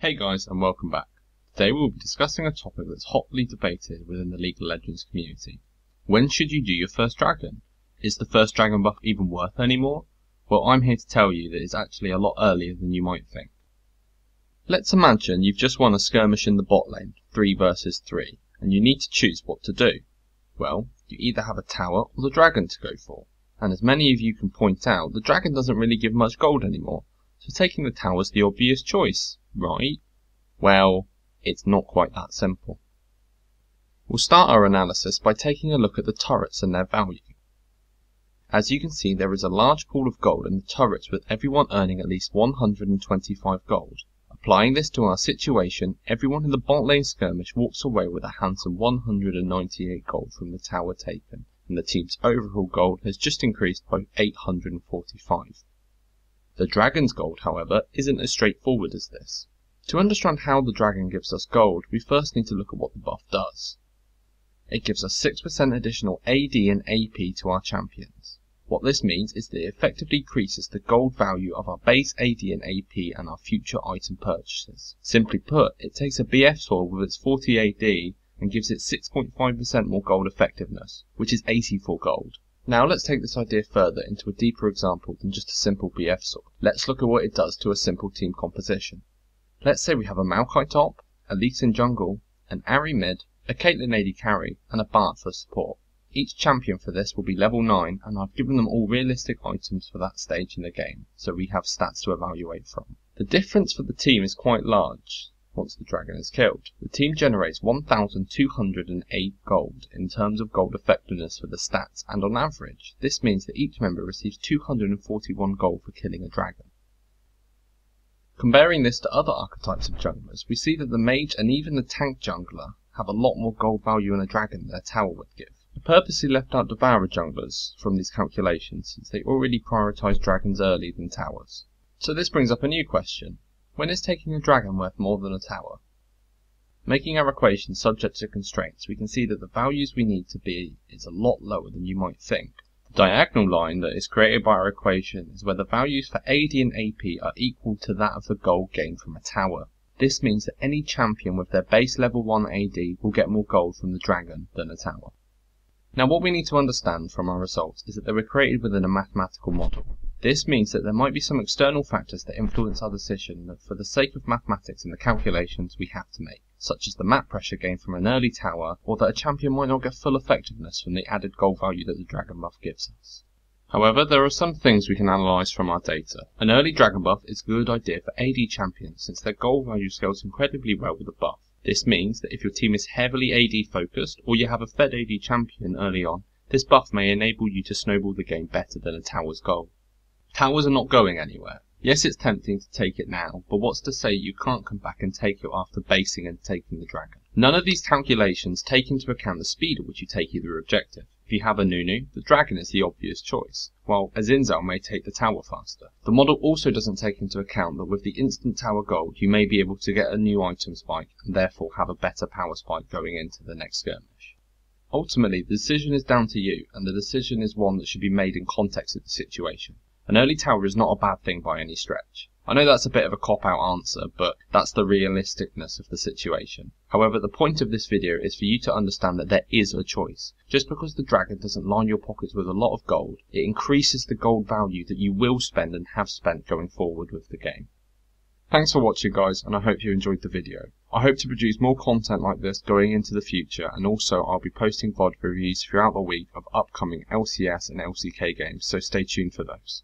Hey guys, and welcome back. Today we will be discussing a topic that's hotly debated within the League of Legends community. When should you do your first dragon? Is the first dragon buff even worth any more? Well, I'm here to tell you that it's actually a lot earlier than you might think. Let's imagine you've just won a skirmish in the bot lane, 3 versus 3, and you need to choose what to do. Well, you either have a tower or the dragon to go for, and as many of you can point out, the dragon doesn't really give much gold anymore, so taking the tower is the obvious choice, right? Well, it's not quite that simple. We'll start our analysis by taking a look at the turrets and their value. As you can see, there is a large pool of gold in the turrets, with everyone earning at least 125 gold. Applying this to our situation, everyone in the bot lane skirmish walks away with a handsome 198 gold from the tower taken, and the team's overall gold has just increased by 845. The dragon's gold, however, isn't as straightforward as this. To understand how the dragon gives us gold, we first need to look at what the buff does. It gives us 6% additional AD and AP to our champions. What this means is that it effectively increases the gold value of our base AD and AP and our future item purchases. Simply put, it takes a BF sword with its 40 AD and gives it 6.5% more gold effectiveness, which is 84 gold. Now let's take this idea further into a deeper example than just a simple BF sword. Let's look at what it does to a simple team composition. Let's say we have a Maokai top, a Lee Sin jungle, an Ahri mid, a Caitlyn AD carry, and a Bart for support. Each champion for this will be level 9, and I've given them all realistic items for that stage in the game, so we have stats to evaluate from. The difference for the team is quite large. Once the dragon is killed, the team generates 1,208 gold in terms of gold effectiveness for the stats, and on average, this means that each member receives 241 gold for killing a dragon. Comparing this to other archetypes of junglers, we see that the mage and even the tank jungler have a lot more gold value in a dragon than their tower would give. I purposely left out devourer junglers from these calculations since they already prioritise dragons early than towers. So this brings up a new question. When is taking a dragon worth more than a tower? Making our equation subject to constraints, we can see that the values we need to be is a lot lower than you might think. The diagonal line that is created by our equation is where the values for AD and AP are equal to that of the gold gained from a tower. This means that any champion with their base level 1 AD will get more gold from the dragon than a tower. Now what we need to understand from our results is that they were created within a mathematical model. This means that there might be some external factors that influence our decision that for the sake of mathematics and the calculations we have to make, such as the map pressure gained from an early tower, or that a champion might not get full effectiveness from the added gold value that the dragon buff gives us. However, there are some things we can analyse from our data. An early dragon buff is a good idea for AD champions since their gold value scales incredibly well with the buff. This means that if your team is heavily AD focused, or you have a fed AD champion early on, this buff may enable you to snowball the game better than a tower's gold. Towers are not going anywhere. Yes, it's tempting to take it now, but what's to say you can't come back and take it after basing and taking the dragon? None of these calculations take into account the speed at which you take either objective. If you have a Nunu, the dragon is the obvious choice, while a Zinzal may take the tower faster. The model also doesn't take into account that with the instant tower gold, you may be able to get a new item spike and therefore have a better power spike going into the next skirmish. Ultimately, the decision is down to you, and the decision is one that should be made in context of the situation. An early tower is not a bad thing by any stretch. I know that's a bit of a cop-out answer, but that's the realisticness of the situation. However, the point of this video is for you to understand that there is a choice. Just because the dragon doesn't line your pockets with a lot of gold, it increases the gold value that you will spend and have spent going forward with the game. Thanks for watching guys, and I hope you enjoyed the video. I hope to produce more content like this going into the future, and also I'll be posting VOD reviews throughout the week of upcoming LCS and LCK games, so stay tuned for those.